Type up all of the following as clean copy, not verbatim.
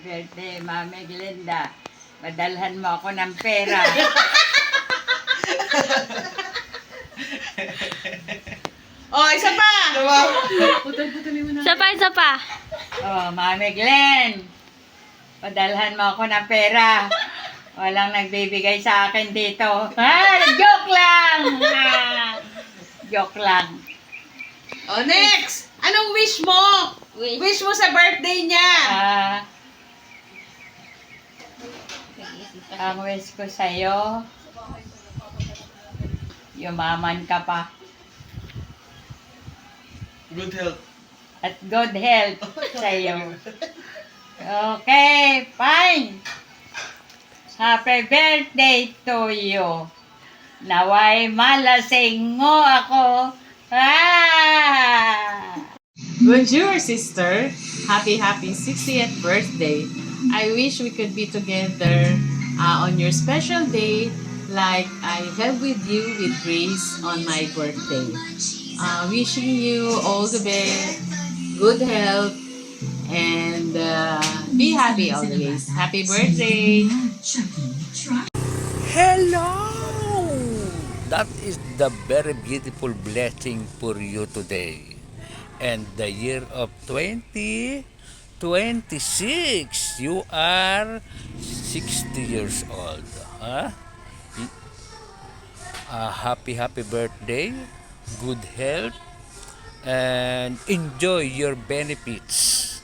birthday, Mami Glenda. Madalhan mo ako ng pera. Oh, isa pa! Isa pa. Oh, Mami Glenn. Padalhan mo ako ng pera. Walang nagbibigay sa akin dito. Joke lang! Joke lang. Oh, next! Anong wish mo? Wish mo sa birthday niya. Ang wish ko sa'yo, yumaman ka pa. Good health. At good health sa'yo. Okay, fine. Happy birthday to you. Naway malasing mo ako. Bonjour, sister. Happy 60th birthday. I wish we could be together on your special day like I have with you with Grace on my birthday. Wishing you all the best, good health, and be happy always. Happy birthday! Hello! That is the very beautiful blessing for you today. And the year of 2026, you are 60 years old. Huh? Happy birthday, good health, and enjoy your benefits.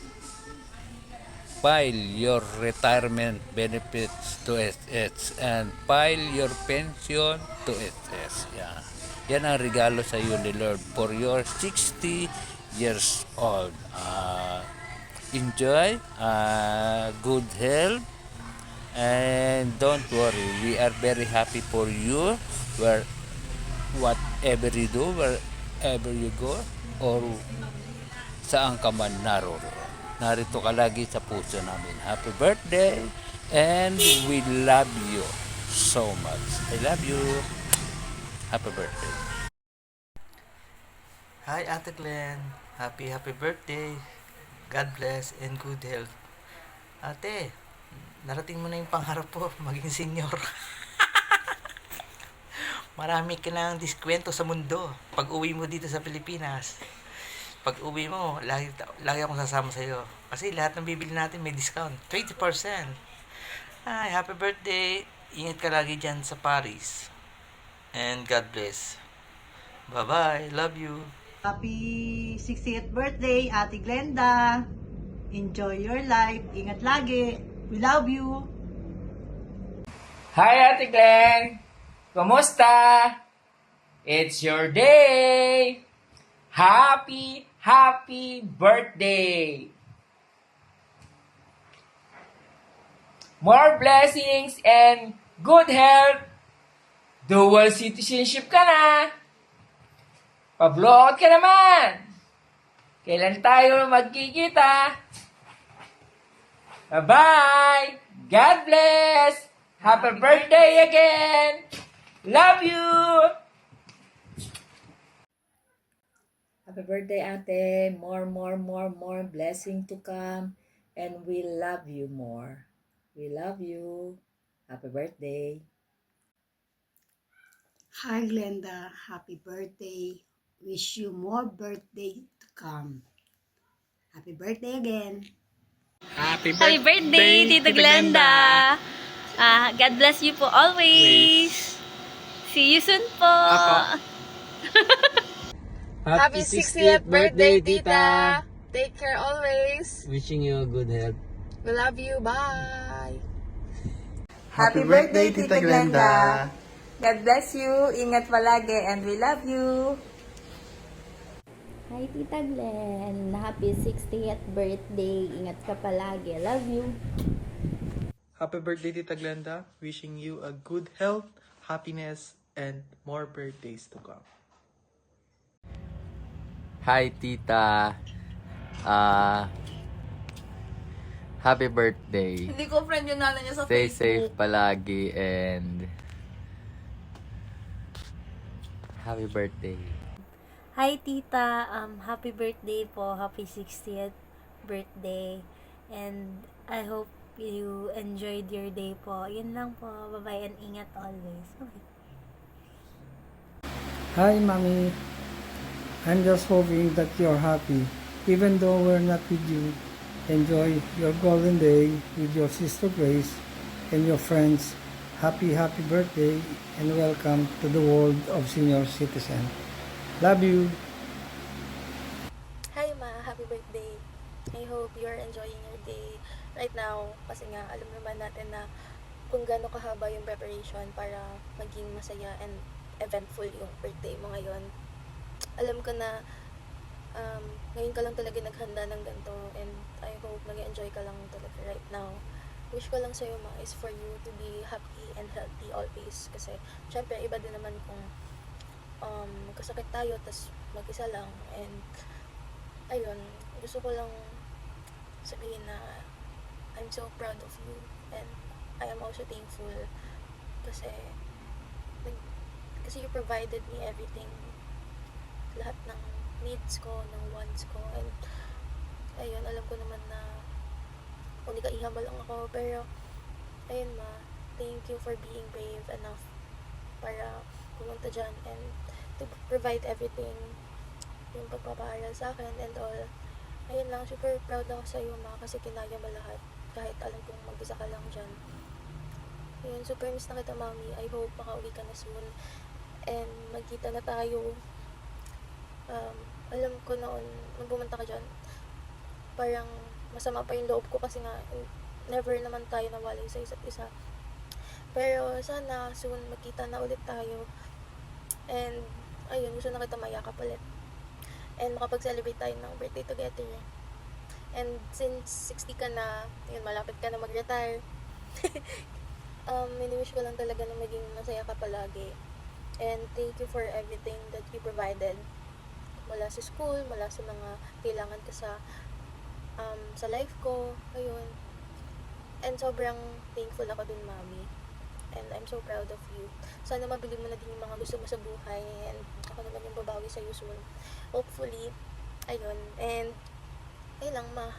File your retirement benefits to SS and file your pension to SS. Yeah. Yan ang regalo sa iyo ni Lord for your 60 years old. Enjoy, good health, and don't worry. We are very happy for you whatever you do, wherever you go, or saan ka man naroon. Narito ka lagi sa puso namin. Happy birthday, and we love you so much. I love you. Happy birthday. Hi, Ate Glenn. Happy birthday. God bless and good health. Ate, narating mo na yung pangarap po, maging senior. Marami ka ng diskwento sa mundo pag uwi mo dito sa Pilipinas. Pag uwi mo, lagi akong sasama sa iyo. Kasi lahat ng bibili natin may discount. 20%. Hi, happy birthday. Ingat ka lagi dyan sa Paris. And God bless. Bye-bye. Love you. Happy 60th birthday, Ate Glenda. Enjoy your life. Ingat lagi. We love you. Hi, Ate Glenn! Kumusta? It's your day! Happy birthday! More blessings and good health! Dual citizenship ka na! Pa-blowout ka naman! Kailan tayo magkikita? Bye-bye! God bless! Happy birthday again! Love you! Happy birthday, ate. More blessing to come. And we love you more. We love you. Happy birthday. Hi, Glenda. Happy birthday. Wish you more birthday to come. Happy birthday again. Happy birthday, Tita Glenda. God bless you po always. See you soon po. Happy 60th birthday, Tita! Take care always. Wishing you good health. We love you. Bye! Happy birthday, Tita Glenda. God bless you. Ingat palagi and we love you. Hi, Tita Glenn. Happy 60th birthday. Ingat ka palagi. Love you. Happy birthday, Tita Glenda. Wishing you a good health, happiness, and more birthdays to come. Hi, Tita. Happy birthday. Hindi ko friend yung nanay niya sa Stay Facebook. safe palagi and happy birthday. Hi, Tita. Happy birthday po. Happy 60th birthday. And I hope you enjoyed your day po. Yun lang po. Bye-bye and ingat always. Okay. Hi, Mommy. I'm just hoping that you're happy. Even though we're not with you, enjoy your golden day with your sister Grace and your friends. Happy birthday and welcome to the world of senior citizen. Love you. Hi Ma, happy birthday. I hope you're enjoying your day right now kasi nga alam naman natin na kung gaano kahaba yung preparation para maging masaya and eventful yung birthday mo ngayon. Alam ko na ngayon ka lang talaga naghanda ng ganito and I hope nag-enjoy ka lang talaga right now. Wish ko lang sa'yo Ma is for you to be happy and healthy always kasi syempre iba din naman kung magkasakit tayo tas mag-isa lang and ayun, gusto ko lang sabihin na I'm so proud of you and I am also thankful kasi you provided me everything, lahat ng needs ko, ng wants ko and ayun, alam ko naman na kung di ka ihambal lang ako pero ayun Ma, thank you for being brave enough para pumunta dyan and to provide everything, yung pagpapaaral sa akin and all. Ayun lang, super proud ako sa iyo Ma kasi kinaya mo lahat kahit alam kong mag-isa ka lang dyan. Ayun, super miss na kita Mami. I hope makauwi ka na soon and magkita na tayo. Alam ko noon nung pumunta ka dyan parang masama pa yung loob ko kasi nga never naman tayo nawalay sa isa't isa. Pero sana soon magkita na ulit tayo and ayun, gusto na kita mayakap ulit and makapag-celebrate tayo ng birthday together. And since 60 ka na, yun, malapit ka na mag-retire, mini-wish ko lang talaga na maging masaya ka palagi. And thank you for everything that you provided. Mula sa school, mula sa mga kailangan ko sa life ko, ayun. And sobrang thankful ako dun, Mami. And I'm so proud of you. Sana mabili mo na din yung mga gusto mo sa buhay and ako naman yung babawi sa'yo soon. Hopefully, ayun. And ayun lang Ma,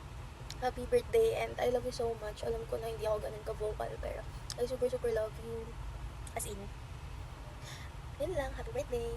happy birthday and I love you so much. Alam ko na hindi ako ganun ka-vocal pero I super love you. As in, yun lang, happy birthday.